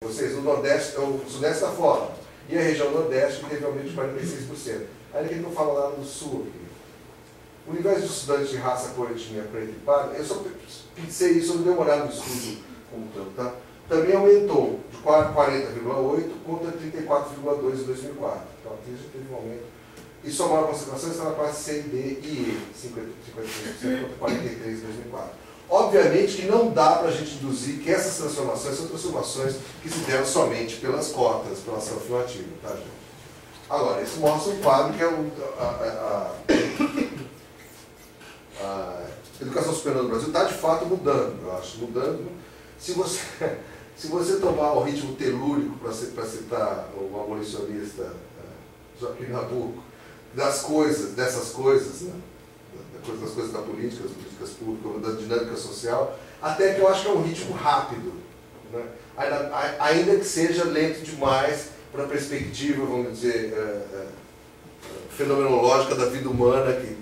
Vocês, o Nordeste, o Sudeste está fora. E a região Nordeste, que teve aumento de 46%. Ainda que ele não fala lá no Sul. Aqui. O universo de estudantes de raça, cor, etnia, preta e parda, eu só pensei isso, eu não dei uma olhada no estudo como tanto, tá? Também aumentou de 40,8% contra 34,2% em 2004. Então aqui já teve um aumento. E sua maior concentração está na classe C, D e E, 53% contra 43% em 2004. Obviamente que não dá para a gente deduzir que essas transformações são transformações que se deram somente pelas cotas, pela ação afirmativa, tá, gente? Agora, isso mostra um quadro que é a educação superior no Brasil está de fato mudando, eu acho, mudando. Se você tomar o ritmo telúrico, para citar o abolicionista Joaquim Nabuco, dessas coisas, né? Das coisas da política, das políticas públicas, da dinâmica social, até que eu acho que é um ritmo rápido, né? Ainda que seja lento demais para a perspectiva, vamos dizer, fenomenológica da vida humana, que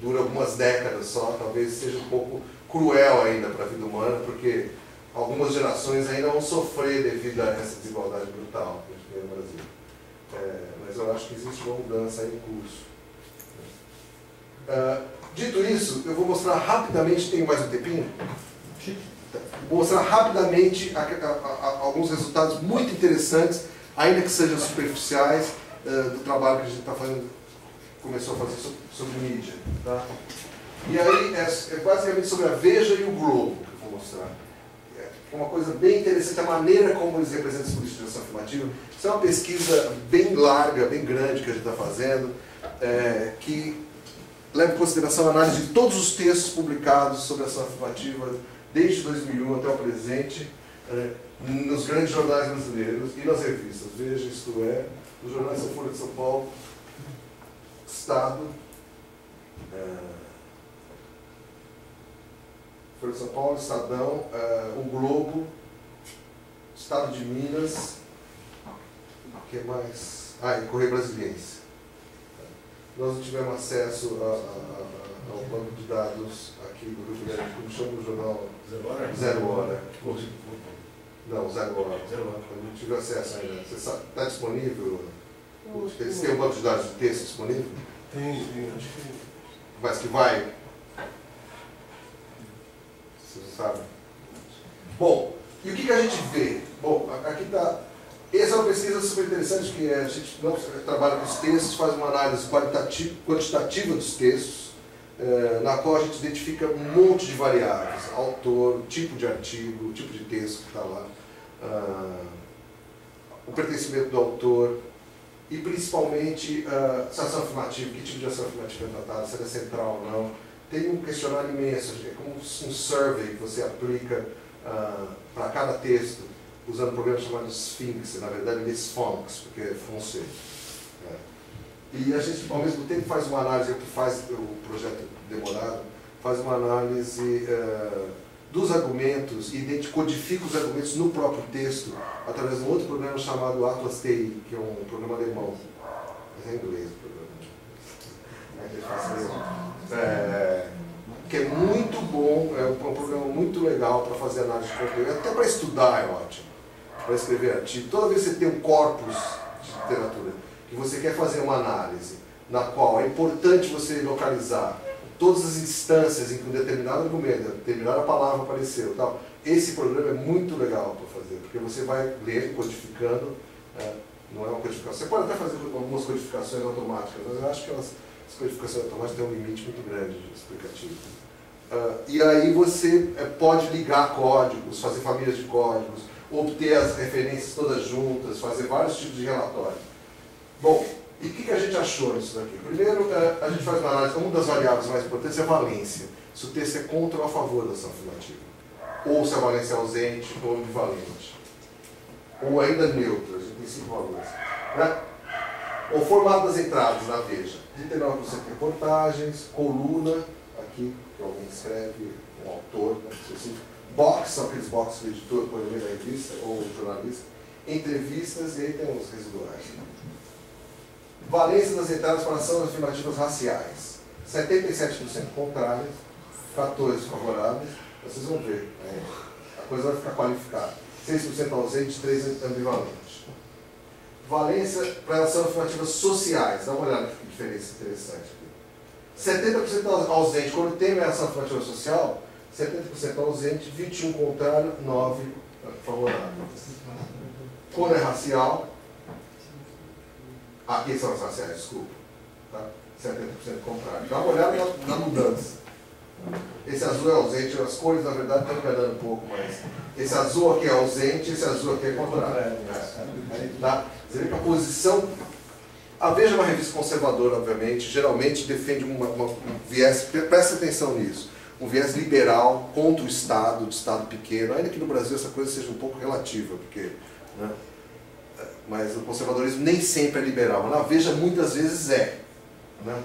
dura algumas décadas só, talvez seja um pouco cruel ainda para a vida humana, porque algumas gerações ainda vão sofrer devido a essa desigualdade brutal que a gente tem no Brasil. Mas eu acho que existe uma mudança em curso. Dito isso, eu vou mostrar rapidamente, tenho mais um tempinho? Vou mostrar rapidamente alguns resultados muito interessantes, ainda que sejam superficiais, do trabalho que a gente está fazendo, começou a fazer sobre mídia. Tá? E aí é basicamente sobre a Veja e o Globo que eu vou mostrar. É uma coisa bem interessante, a maneira como eles representam as políticas de ação afirmativa. Isso é uma pesquisa bem larga, bem grande que a gente está fazendo, que leva em consideração a análise de todos os textos publicados sobre ação afirmativa desde 2001 até o presente, nos grandes jornais brasileiros e nas revistas. Veja, isto é, os jornais são Folha de São Paulo, Estado, Folha de São Paulo, Estadão, o Globo, Estado de Minas, o que mais? E Correio Brasiliense. Nós não tivemos acesso ao banco de dados aqui do Rio de Janeiro, como chama o jornal? Zero Hora. Não, Zero Hora. Eu não tive acesso ainda. Você está disponível? Eles têm um banco de dados de texto disponível? Tem, acho que... Mas que vai? Vocês não sabem? Bom, e o que a gente vê? Bom, aqui está... Essa é uma pesquisa super interessante, que a gente não trabalha com os textos, faz uma análise quantitativa dos textos, na qual a gente identifica um monte de variáveis, autor, tipo de artigo, tipo de texto que está lá, o pertencimento do autor, e principalmente se a ação afirmativa, que tipo de ação afirmativa é tratada, se ela é central ou não. Tem um questionário imenso, é como um survey que você aplica para cada texto, usando um programa chamado Sphinx, na verdade ele é Sphinx, porque é francês. E a gente, ao mesmo tempo, faz uma análise, que faz o projeto demorado, faz uma análise dos argumentos e codifica os argumentos no próprio texto, através de um outro programa chamado Atlas TI, que é um programa alemão. Mas é inglês o programa. Que é muito bom, é um programa muito legal para fazer análise de conteúdo, até para estudar é ótimo, para escrever artigo. Toda vez que você tem um corpus de literatura, que você quer fazer uma análise, na qual é importante você localizar todas as instâncias em que um determinado argumento, determinada palavra apareceu, tal, esse programa é muito legal para fazer, porque você vai ler, codificando, não é uma codificação. Você pode até fazer algumas codificações automáticas, mas eu acho que as codificações automáticas têm um limite muito grande de explicativo. E aí você pode ligar códigos, fazer famílias de códigos, obter as referências todas juntas, fazer vários tipos de relatório. Bom, e o que a gente achou nisso daqui? Primeiro, a gente faz uma análise, uma das variáveis mais importantes é a valência. Se o texto é contra ou a favor da ação afirmativa. Ou se a valência é ausente ou ambivalente. Ou ainda neutra, a gente tem 5 valores. O formato das entradas na Veja. 39% reportagens, coluna, aqui, que alguém escreve, um autor, box, são aqueles boxes que o editor põe no meio da revista, ou o jornalista, entrevistas, e aí tem os residuais. Valência das entradas para ações afirmativas raciais. 77% contrárias, 14% favoráveis. Vocês vão ver, a coisa vai ficar qualificada. 6% ausente, 3% ambivalente. Valência para ações afirmativas sociais. Dá uma olhada que diferença interessante aqui. 70% ausente quando tem ação afirmativa social, 70% ausente, 21% contrário, 9% favorável. Quando é racial, aqui são as raciais, desculpa, tá? 70% contrário. Dá uma olhada na mudança. Esse azul é ausente, as cores na verdade estão enganando um pouco, mas esse azul aqui é ausente, esse azul aqui é contrário. Tá? Você vê que a posição. A Veja é uma revista conservadora, obviamente, geralmente defende um viés, presta atenção nisso, um viés liberal contra o Estado, de Estado pequeno, ainda que no Brasil essa coisa seja um pouco relativa, porque, né? Mas o conservadorismo nem sempre é liberal, mas na Veja muitas vezes é. Né?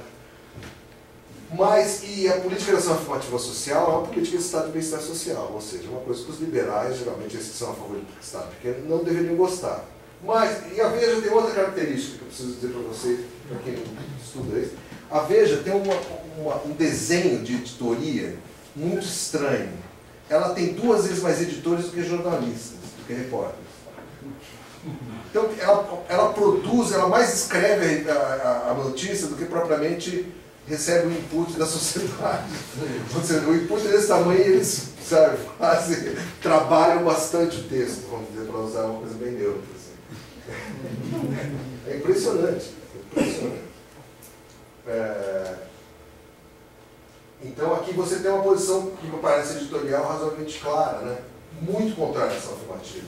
Mas, e a política de ação afirmativa social é uma política de Estado de bem-estar social, ou seja, uma coisa que os liberais, geralmente esses que são a favor do Estado pequeno, não deveriam gostar. Mas, e a Veja tem outra característica que eu preciso dizer para você, para quem estuda isso. A Veja tem um desenho de editoria muito estranho. Ela tem 2 vezes mais editores do que jornalistas, do que repórteres. Então, ela produz, ela mais escreve a notícia do que propriamente recebe o input da sociedade. Ou seja, o input desse tamanho, eles, sabe, trabalham bastante o texto, vamos dizer, para usar uma coisa bem neutra. Assim. É impressionante. Então aqui você tem uma posição que me parece editorial razoavelmente clara, né? Muito contrária à ação afirmativa.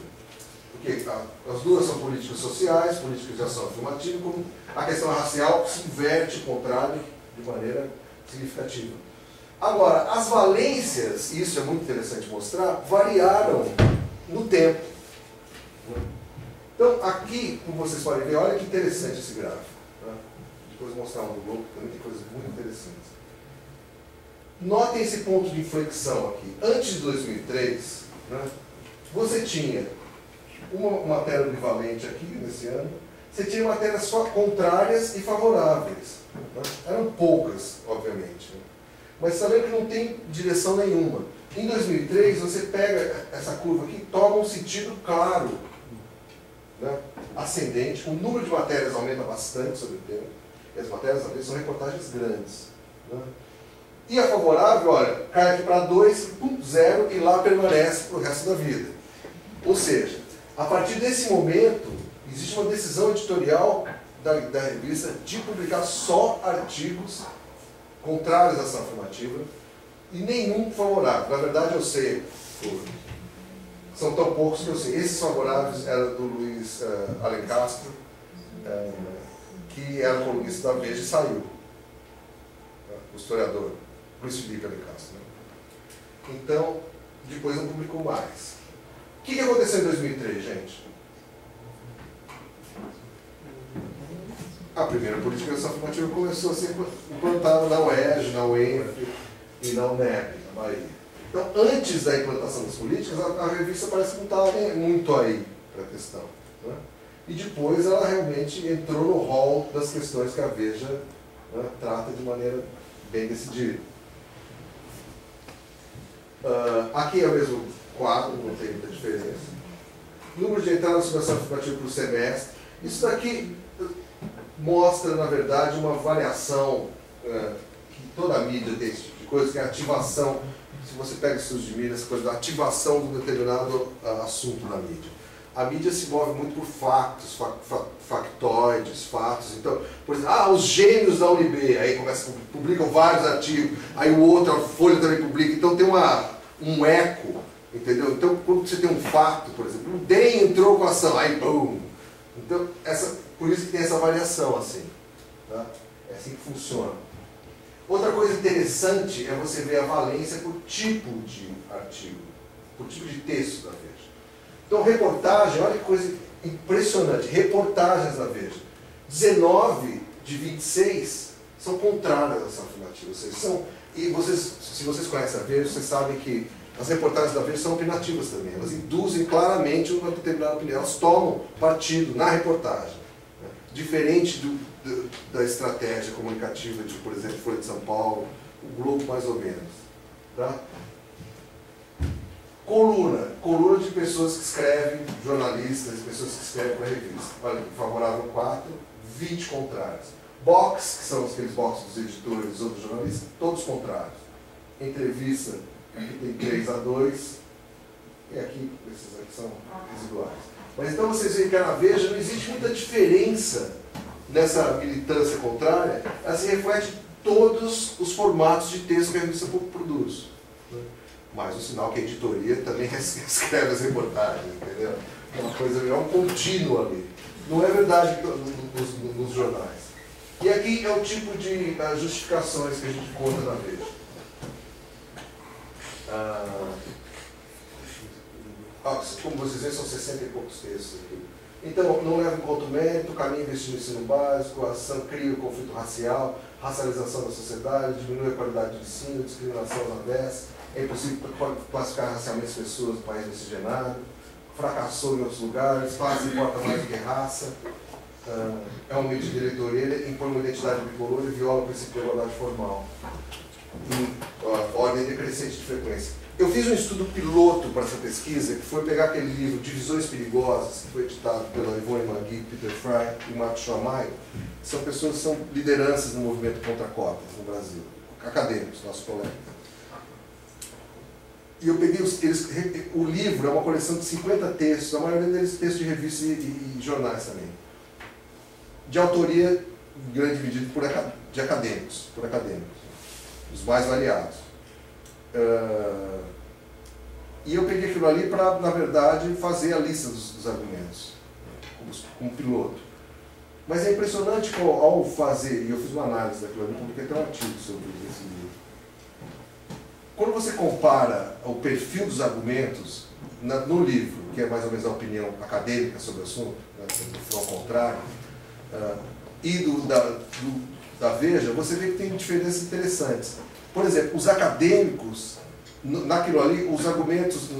Porque as duas são políticas sociais, políticas de ação afirmativa, como a questão racial se inverte o contrário de maneira significativa. Agora, as valências, e isso é muito interessante mostrar, variaram no tempo. Então, aqui, como vocês podem ver, olha que interessante esse gráfico. Né? Depois vou mostrar um do Globo, também tem coisas muito interessantes. Notem esse ponto de inflexão aqui. Antes de 2003, né, você tinha uma matéria ambivalente aqui, nesse ano, você tinha matérias só contrárias e favoráveis. Né? Eram poucas, obviamente. Né? Mas está vendo que não tem direção nenhuma. Em 2003, você pega essa curva aqui e toma um sentido claro, né? Ascendente. O número de matérias aumenta bastante sobre o tema. E as matérias, às vezes, são reportagens grandes. Né? E a favorável, olha, cai aqui para 2, 0 e lá permanece para o resto da vida. Ou seja, a partir desse momento, existe uma decisão editorial da revista de publicar só artigos contrários à ação afirmativa e nenhum favorável. Na verdade, eu sei, são tão poucos que eu sei. Esses favoráveis eram do Luiz Alencastro, que era colunista da Veja e saiu. O historiador, Luiz Felipe Alencastro. Né? Então, depois não publicou mais. O que aconteceu em 2003, gente? A primeira política de ação afirmativa começou a ser implantada na UERJ, na UENF e na UNEB, na Bahia. Então, antes da implantação das políticas, a revista parece que não estava muito aí para a questão. Né? E depois ela realmente entrou no rol das questões que a Veja, né, trata de maneira bem decidida. Aqui é o mesmo quadro, não tem muita diferença. Número de entradas sobre ação afirmativa por semestre. Isso daqui mostra, na verdade, uma variação que toda a mídia tem esse tipo de coisa, que é a ativação. Se você pega estudos de mídia, essa coisa da ativação de um determinado assunto na mídia. A mídia se move muito por fatos, factoides, fatos. Então, por exemplo, os gêmeos da UNB, aí publicam vários artigos, aí o outro, a Folha também publica, então tem um eco, entendeu? Então, quando você tem um fato, por exemplo, o DEM entrou com a ação, aí bum! Então, por isso que tem essa variação, assim. Tá? É assim que funciona. Outra coisa interessante é você ver a valência por tipo de artigo, por tipo de texto da Veja. Então, reportagem, olha que coisa impressionante, reportagens da Veja. 19 de 26 são contrárias à ação afirmativa. Se vocês conhecem a Veja, vocês sabem que as reportagens da Veja são opinativas também. Elas induzem claramente uma determinada opinião. Elas tomam partido na reportagem. Né? Diferente da estratégia comunicativa de, por exemplo, Folha de São Paulo, o Globo mais ou menos. Tá? Coluna de pessoas que escrevem, jornalistas, pessoas que escrevem para a revista. Olha, favorável 4, 20 contrários. Box, que são aqueles boxes dos editores ou dos jornalistas, todos contrários. Entrevista, aqui tem 3-2, e aqui, esses aqui são residuais. Mas então vocês veem que na Veja não existe muita diferença nessa militância contrária, ela se reflete em todos os formatos de texto que a revista produz. Mas o sinal que a editoria também escreve as reportagens, entendeu? É uma coisa, é um contínuo ali. Não é verdade nos jornais. E aqui é o tipo de justificações que a gente conta na Veja. Como vocês veem, são 60 e poucos textos aqui. Então, não leva em conta o mérito, caminho investir no ensino básico, a ação cria o conflito racial, racialização da sociedade, diminui a qualidade do ensino, discriminação na DES, é impossível classificar racialmente as pessoas do país miscigenado, fracassou em outros lugares, classe importa mais do que raça, é um meio de diretoria, impõe uma identidade bicolor e viola o princípio de igualdade formal, em ordem decrescente de frequência. Eu fiz um estudo piloto para essa pesquisa, que foi pegar aquele livro Divisões Perigosas, que foi editado pela Ivone Magui, Peter Fry e Marcos Schamaio. São pessoas que são lideranças no movimento contra cotas no Brasil, acadêmicos, nossos colegas. E eu peguei o livro é uma coleção de 50 textos, a maioria deles textos de revistas e jornais também, de autoria, em grande medida, de acadêmicos, os mais variados. E eu peguei aquilo ali para, na verdade, fazer a lista dos argumentos, como piloto. Mas é impressionante que ao fazer, e eu fiz uma análise daquilo ali, publiquei até um artigo sobre esse livro. Quando você compara o perfil dos argumentos no livro, que é mais ou menos a opinião acadêmica sobre o assunto, né, do front contrário, e da Veja, você vê que tem diferenças interessantes. Por exemplo, os acadêmicos, naquilo ali, os argumentos,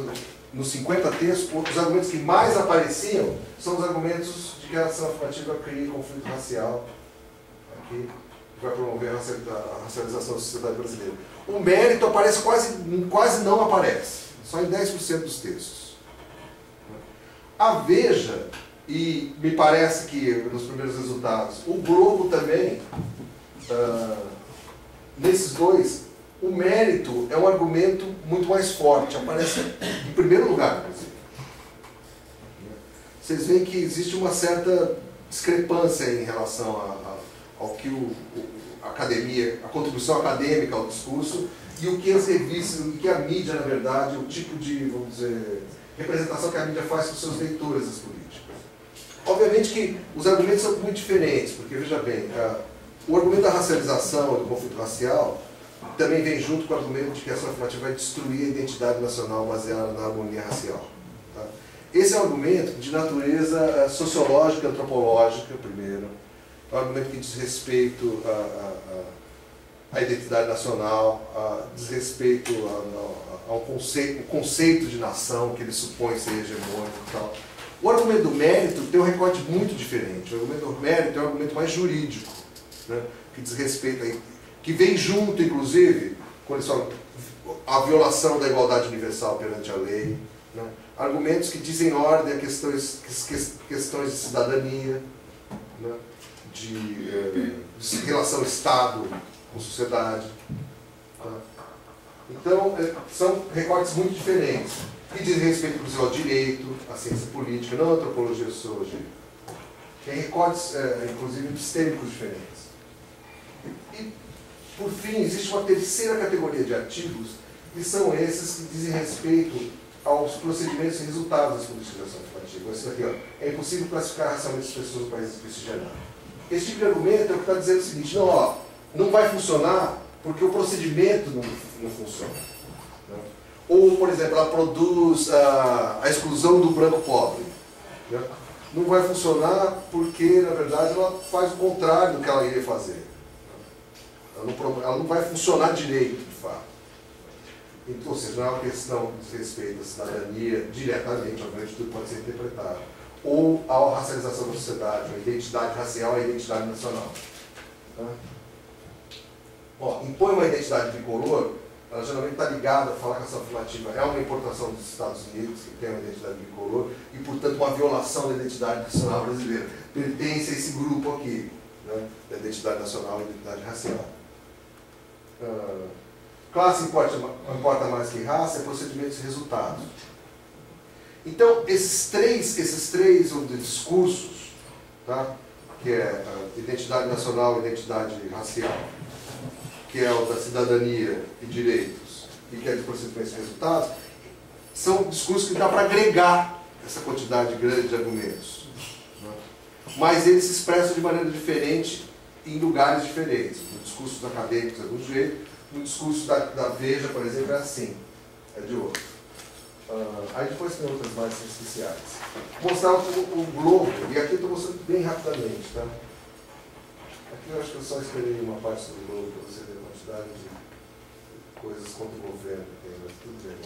nos 50 textos, os argumentos que mais apareciam são os argumentos de que a ação afirmativa cria conflito racial, aqui, que vai promover a racialização da sociedade brasileira. O mérito aparece quase não aparece, só em 10% dos textos. A Veja, e me parece que nos primeiros resultados, o Globo também, nesses dois, o mérito é um argumento muito mais forte, aparece em primeiro lugar, inclusive. Vocês veem que existe uma certa discrepância em relação ao que a academia, a contribuição acadêmica ao discurso e o que as revistas, o que a mídia, na verdade, o tipo de, vamos dizer, representação que a mídia faz com seus leitores das políticas. Obviamente que os argumentos são muito diferentes, porque, veja bem, o argumento da racialização, do conflito racial, também vem junto com o argumento de que a ação afirmativa vai destruir a identidade nacional baseada na harmonia racial. Tá? Esse é um argumento de natureza sociológica e antropológica, primeiro. É um argumento que diz respeito à identidade nacional, diz respeito ao conceito de nação que ele supõe ser hegemônico e tal. O argumento do mérito tem um recorte muito diferente. O argumento do mérito é um argumento mais jurídico, né, que diz respeito que vem junto, inclusive, com a violação da igualdade universal perante a lei, né? Argumentos que dizem ordem a questões de cidadania, né? de relação Estado com sociedade. Tá? Então, são recortes muito diferentes, que dizem respeito, inclusive, ao direito, à ciência política, não à antropologia e sociologia. Tem recortes, inclusive, epistêmicos diferentes. E, por fim, existe uma terceira categoria de artigos, que são esses que dizem respeito aos procedimentos e resultados das políticas de ação afirmativa. Esse daqui, ó, é impossível classificar racialmente as pessoas do país miscigenado. Esse tipo de argumento é o que está dizendo o seguinte, não vai funcionar porque o procedimento não funciona. Né? Ou, por exemplo, ela produz a exclusão do branco pobre. Né? Não vai funcionar porque, na verdade, ela faz o contrário do que ela iria fazer. Ela não vai funcionar direito, de fato. Então, ou seja, não é uma questão de respeito à cidadania diretamente, obviamente tudo pode ser interpretado, ou à racialização da sociedade, a identidade racial e a identidade nacional. Tá? Impõe uma identidade bicolor ela geralmente está ligada a falar que a ação afirmativa é uma importação dos Estados Unidos, que tem uma identidade bicolor, e, portanto, uma violação da identidade nacional brasileira. Pertence a esse grupo aqui, né, da identidade nacional e identidade racial. Classe importa mais que raça, é procedimentos e resultados. Então, esses três discursos, tá, que é a identidade nacional e identidade racial, que é o da cidadania e direitos, e que é de procedimentos e resultados, são discursos que dá para agregar essa quantidade grande de argumentos. Né? Mas eles se expressam de maneira diferente em lugares diferentes. No discurso acadêmicos é de um jeito, no discurso da Veja, por exemplo, é assim, é de outro. Aí depois tem outras mais especiais. Vou mostrar o globo, e aqui eu estou mostrando bem rapidamente, tá? Aqui eu acho que eu só esperei uma parte do globo para você ver a quantidade de coisas contra o governo que tem, mas tudo bem.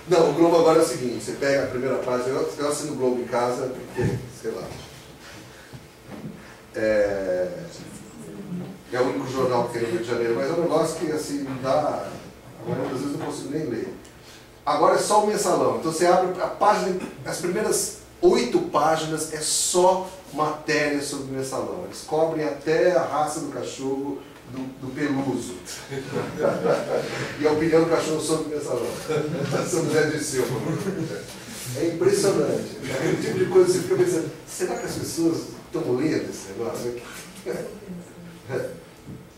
Não, o globo agora é o seguinte, você pega a primeira página, eu assino o globo em casa, porque, sei lá. É o único jornal que tem no Rio de Janeiro, mas é um negócio que assim, não dá. Agora, às vezes, não consigo nem ler. Agora é só o mensalão. Então você abre a página, as primeiras 8 páginas é só matéria sobre o mensalão. Eles cobrem até a raça do cachorro do peluso. E a opinião do cachorro sobre o mensalão. São José Dirceu. É impressionante. Aquele tipo de coisa que você fica pensando, será que as pessoas estão lendo esse negócio?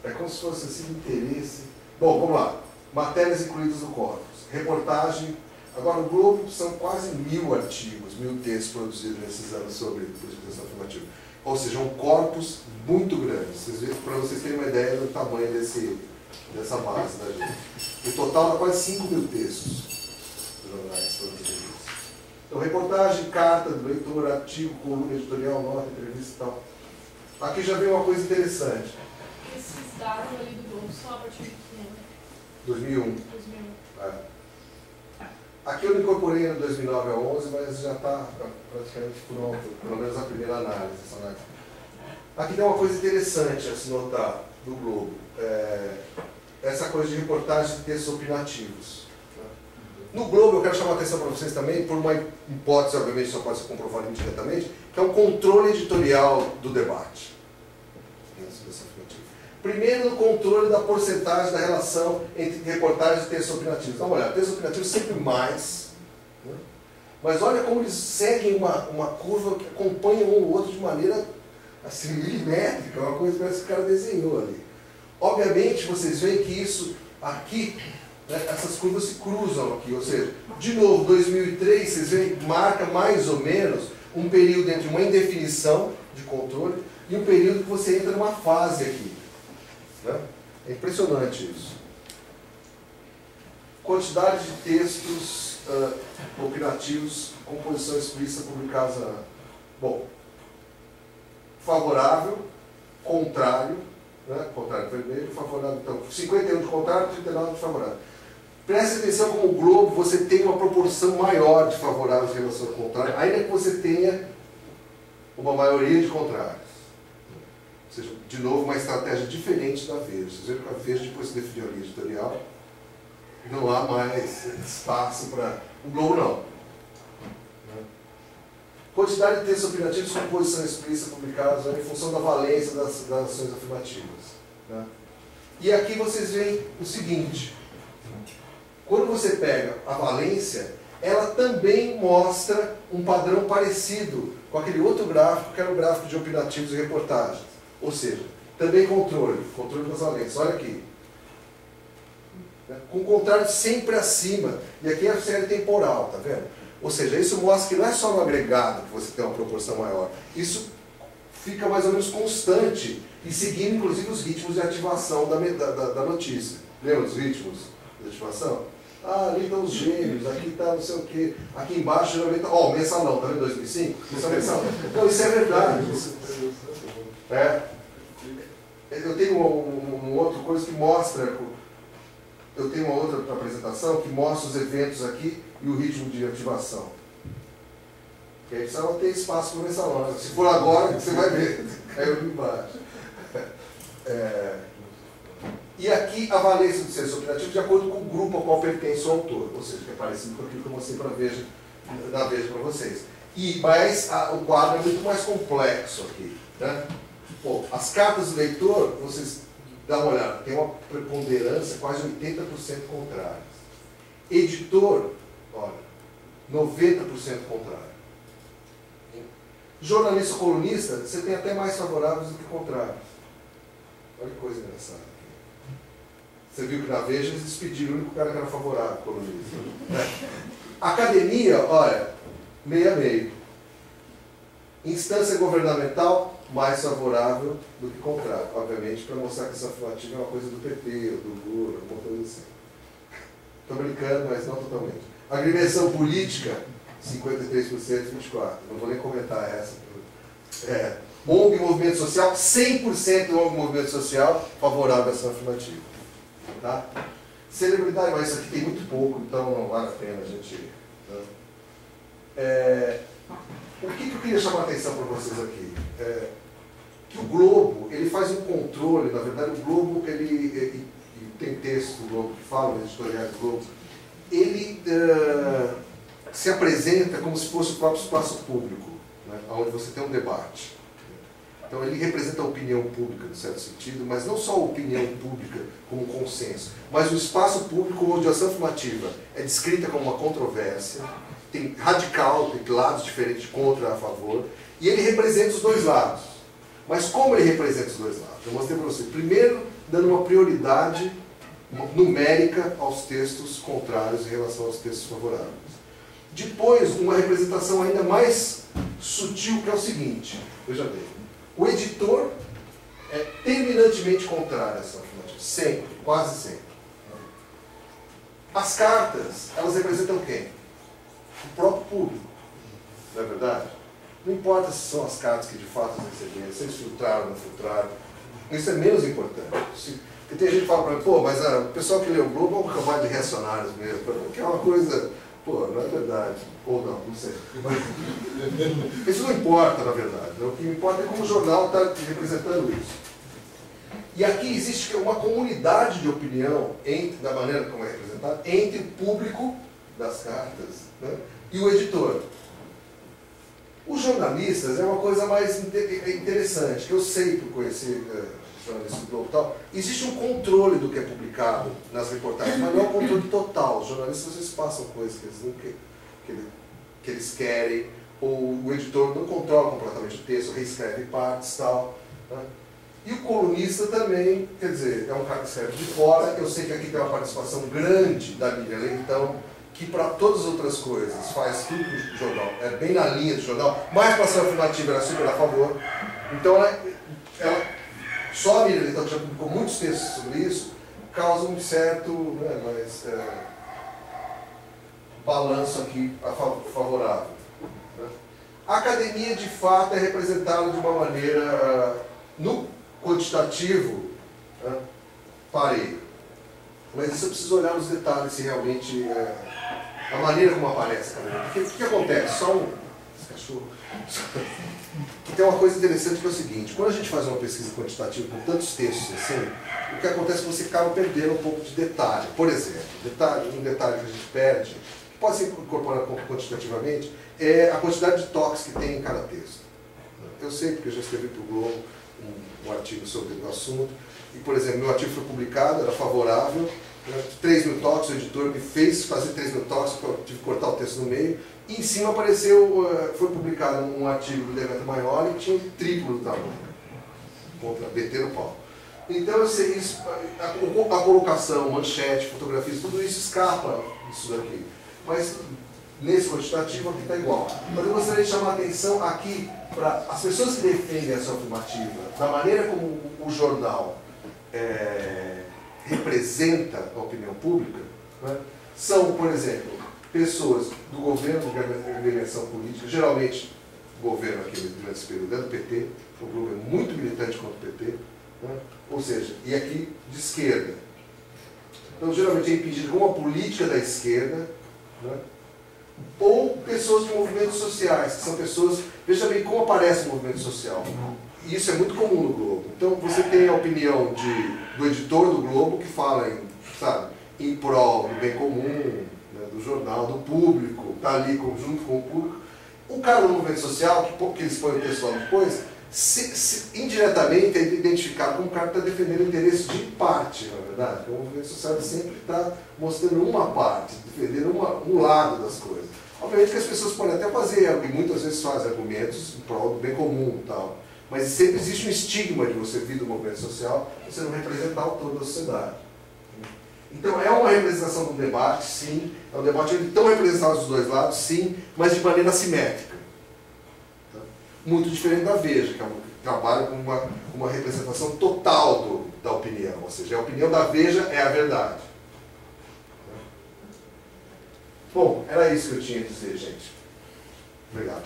É como se fosse assim, interesse. Bom, vamos lá. Matérias incluídas no corpus. Reportagem. Agora, o Globo são quase 1000 artigos, 1000 textos produzidos nesses anos sobre procedimentos afirmativos. Ou seja, um corpus muito grande. Para vocês terem uma ideia do tamanho dessa base da gente. O total dá quase 5.000 textos jornais produzidos. Então, reportagem, carta do leitor, artigo, coluna editorial, nota, entrevista e tal. Aqui já vem uma coisa interessante. Esses dados ali do Globo são a partir de que ano? 2001. Aqui eu me incorporei no 2009 a 11, mas já está praticamente pronto, pelo menos a primeira análise. Aqui tem uma coisa interessante a se notar do Globo. Essa coisa de reportagem de textos opinativos. No Globo eu quero chamar a atenção para vocês também, por uma hipótese, obviamente só pode ser comprovada indiretamente, que é o controle editorial do debate. Primeiro, no controle da porcentagem da relação entre reportagens e textos opinativos. Dá uma olhada, textos opinativos sempre mais, né? Mas olha como eles seguem uma curva que acompanha um ou outro de maneira assim, milimétrica, uma coisa que parece que o cara desenhou ali. Obviamente, vocês veem que isso aqui, né, essas curvas se cruzam aqui, ou seja, de novo, 2003, vocês veem, marca mais ou menos um período entre uma indefinição de controle e um período que você entra numa fase aqui. É impressionante isso. Quantidade de textos opinativos, composição explícita publicada. Bom, favorável, contrário, né? Contrário vermelho, favorável. Então, 51 de contrário, 39 de favorável. Preste atenção como o Globo, você tem uma proporção maior de favoráveis em relação ao contrário, ainda que você tenha uma maioria de contrários. Ou seja, de novo, uma estratégia diferente da Veja. Vocês viram que a Veja, depois que definiu a linha editorial, não há mais espaço para... O Globo não. Quantidade de textos opinativos com composição explícita publicados em função da valência das ações afirmativas. Né? E aqui vocês veem o seguinte. Quando você pega a valência, ela também mostra um padrão parecido com aquele outro gráfico, que era o gráfico de opinativos e reportagens. Ou seja, também controle das valências. Olha aqui. Com o contrário sempre acima. E aqui é a série temporal, tá vendo? Ou seja, isso mostra que não é só no agregado que você tem uma proporção maior. Isso fica mais ou menos constante e seguindo, inclusive, os ritmos de ativação da notícia. Lembra dos ritmos de ativação? Ah, ali estão os gêmeos, aqui está não sei o quê. Aqui embaixo, geralmente está... Ó, mensalão, tá vendo 2005? Mensalão. Não, isso é verdade. Eu tenho uma outra coisa que mostra, eu tenho uma outra apresentação que mostra os eventos aqui e o ritmo de ativação. Que aí precisa ter espaço para o mensalão. Se for agora, você vai ver. Caiu ali embaixo. E aqui a valência do senso opinativo de acordo com o grupo ao qual pertence o autor, ou seja, que é parecido com aquilo que eu mostrei na Veja para vocês. Mas o quadro é muito mais complexo aqui. Né? Bom, as cartas do leitor, vocês dão uma olhada, tem uma preponderância quase 80% contrárias. Editor, olha, 90% contrário. Jornalista colunista, você tem até mais favoráveis do que contrários. Olha que coisa engraçada aqui. Você viu que na Veja eles despediram o único cara que era favorável, colunista. Academia, olha, meio a meio. Instância governamental, mais favorável do que contrário. Obviamente, para mostrar que essa afirmativa é uma coisa do PT, ou do Lula, alguma coisa assim. Estou brincando, mas não totalmente. Agremiação política, 53%, 24%. Não vou nem comentar essa. ONG, movimento social, 100% ONG, movimento social, favorável a essa afirmativa. Tá? Celebridade, mas isso aqui tem muito pouco, então não vale a pena a gente... O que eu queria chamar a atenção para vocês aqui? Que o Globo, ele faz um controle, na verdade o Globo, ele tem texto do Globo que fala, editoriais do Globo, ele se apresenta como se fosse o próprio espaço público, né, onde você tem um debate. Então ele representa a opinião pública, no certo sentido, mas não só a opinião pública como consenso, mas o espaço público onde a ação afirmativa é descrita como uma controvérsia, tem radical, tem lados diferentes contra a favor, e ele representa os dois lados. Mas como ele representa os dois lados? Eu mostrei para você. Primeiro, dando uma prioridade numérica aos textos contrários em relação aos textos favoráveis. Depois, uma representação ainda mais sutil, que é o seguinte, veja bem, o editor é terminantemente contrário a essa afirmativa, sempre, quase sempre. As cartas, elas representam quem? O próprio público, não é verdade? Não importa se são as cartas que de fato receberam, se eles filtraram ou não filtraram, isso é menos importante. Porque tem gente que fala para mim, pô, mas o pessoal que lê o Globo é um cavalo de reacionários mesmo, que é uma coisa, pô, não é verdade. Ou não sei. Isso não importa, na verdade. O que importa é como o jornal está representando isso. E aqui existe uma comunidade de opinião, da maneira como é representada, entre o público das cartas, né, e o editor. Os jornalistas é uma coisa mais interessante, que eu sei por conhecer jornalistas do Globo e tal. Existe um controle do que é publicado nas reportagens, mas não é um controle total. Os jornalistas às vezes passam coisas que eles não que eles querem, ou o editor não controla completamente o texto, reescreve partes e tal. Né? E o colunista também, quer dizer, é um cara que escreve de fora. Eu sei que aqui tem uma participação grande da Miriam Leitão, que para todas as outras coisas faz tudo que o jornal, é bem na linha do jornal, mas para a ação afirmativa era super a favor. Então ela só a Miriam Leitão, que já publicou muitos textos sobre isso, causa um certo balanço aqui favorável. Né? A academia de fato é representada de uma maneira, no quantitativo, pareio. Mas isso eu preciso olhar nos detalhes se realmente a maneira como aparece. Porque o que acontece? Esse cachorro. Tem uma coisa interessante que é o seguinte: quando a gente faz uma pesquisa quantitativa com tantos textos assim, o que acontece é que você acaba perdendo um pouco de detalhe. Por exemplo, um detalhe que a gente perde, que pode ser incorporado quantitativamente, é a quantidade de toques que tem em cada texto. Eu sei porque eu já escrevi para o Globo um artigo sobre o assunto. E, por exemplo, meu artigo foi publicado, era favorável, 3.000 toques, o editor me fez fazer 3.000 toques, eu tive que cortar o texto no meio, e em cima apareceu, foi publicado um artigo do Demetrio Maioli que tinha um triplo do tamanho, contra BT no pau. Então, eu sei, isso, a colocação, manchete, fotografias, tudo isso escapa disso daqui. Mas, nesse quantitativo, aqui está igual. Mas eu gostaria de chamar a atenção aqui para as pessoas que defendem essa afirmativa, da maneira como o jornal representa a opinião pública, né? São, por exemplo, pessoas do governo de agremiação política, geralmente o governo aqui durante esse período é do PT, o Globo é muito militante contra o PT, né? Ou seja, e aqui de esquerda. Então, geralmente é impingido com uma política da esquerda, né? ou pessoas de movimentos sociais, que são pessoas... Veja bem como aparece o movimento social. E isso é muito comum no Globo. Então você tem a opinião do editor do Globo que fala em prol do bem comum, né, do jornal, do público, está ali junto com o público. O cara do movimento social, que eles põem o texto lá depois, indiretamente é identificado como um cara que está defendendo o interesse de parte, na verdade. Porque o movimento social sempre está mostrando uma parte, defendendo um lado das coisas. Obviamente que as pessoas podem até fazer, e muitas vezes fazem argumentos em prol do bem comum e tal. Mas sempre existe um estigma de você vir do movimento social, você não representar o todo da sociedade. Então é uma representação do debate, sim, é um debate onde estão representados os dois lados, sim, mas de maneira assimétrica. Tá? Muito diferente da Veja, que trabalha com uma representação total da opinião, ou seja, a opinião da Veja é a verdade. Bom, era isso que eu tinha a dizer, gente. Obrigado.